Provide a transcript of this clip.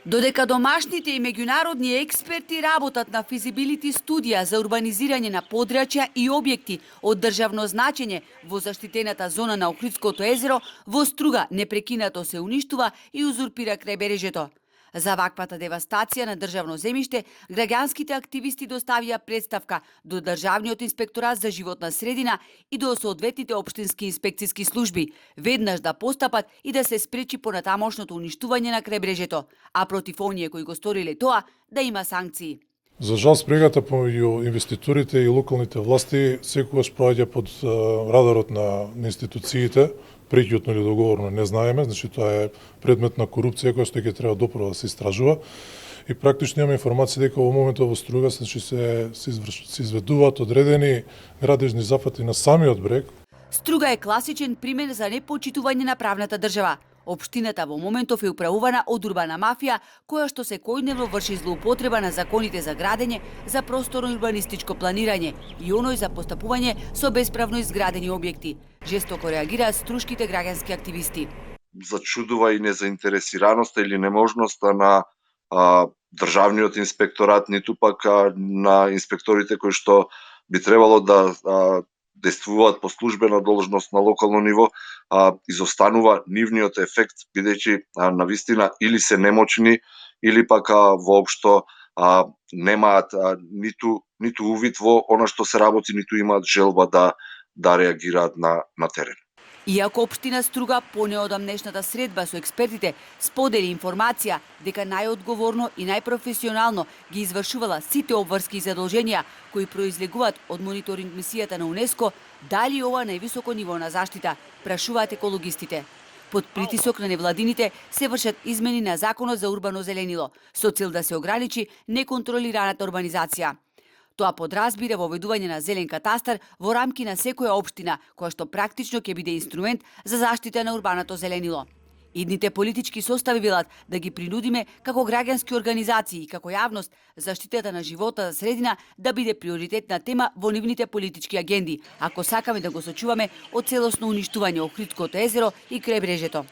Додека домашните и меѓународни експерти работат на физибилити студија за урбанизирање на подрачја и објекти од државно значење во заштитената зона на Охридското езеро, во Струга непрекинато се уништува и узурпира крајбережјето. За ваквата девастација на државно земјиште, граѓанските активисти доставија представка до Државниот инспекторат за животна средина и до соодветните општински инспекциски служби, веднаш да постапат и да се спречи понатамошното уништување на крајбрежјето, а против оние кои го сториле тоа, да има санкции. За жал, спрегата помеѓу инвеститорите и локалните власти секогаш проаѓа под радарот на институциите, преќутно или договорно не знаеме, значи тоа е предмет на корупција која што ќе треба допро да се истражува. И практично имаме информација дека во моментот во Струга значи се изведуваат одредени градежни зафати на самиот брег. Струга е класичен пример за непочитување на правната држава. Општината во моментов е управувана од урбана мафија, која што секојдневно врши злоупотреба на законите за градење, за просторно урбанистичко планирање и оној за постапување со бесправно изградени објекти. Жестоко реагираат струшките граѓански активисти. Зачудува и незаинтересираноста или неможноста на Државниот инспекторат, ниту пак на инспекторите кои што би требало да действуваат по службена должност на локално ниво, изостанува нивниот ефект, бидејќи навистина или се немочни, или пак воопшто немаат ниту увид во она што се работи, ниту имаат желба да реагираат на терен. Иако општина Струга по неодамнешната средба со експертите сподели информација дека најодговорно и најпрофесионално ги извршувала сите обврски и задолженија кои произлегуваат од мониторинг мисијата на УНЕСКО, дали ова највисоко ниво на заштита, прашуваат екологистите. Под притисок на невладините се вршат измени на Законот за урбано зеленило, со цел да се ограничи неконтролираната урбанизација. Тоа подразбира воведување на зелен катастар во рамки на секоја општина, која што практично ќе биде инструмент за заштита на урбаното зеленило. Идните политички состави велат да ги принудиме како граѓански организации и како јавност заштитата на живота за средина да биде приоритетна тема во нивните политички агенди, ако сакаме да го сочуваме од целосно уништување Охридското езеро и крајбрежјето.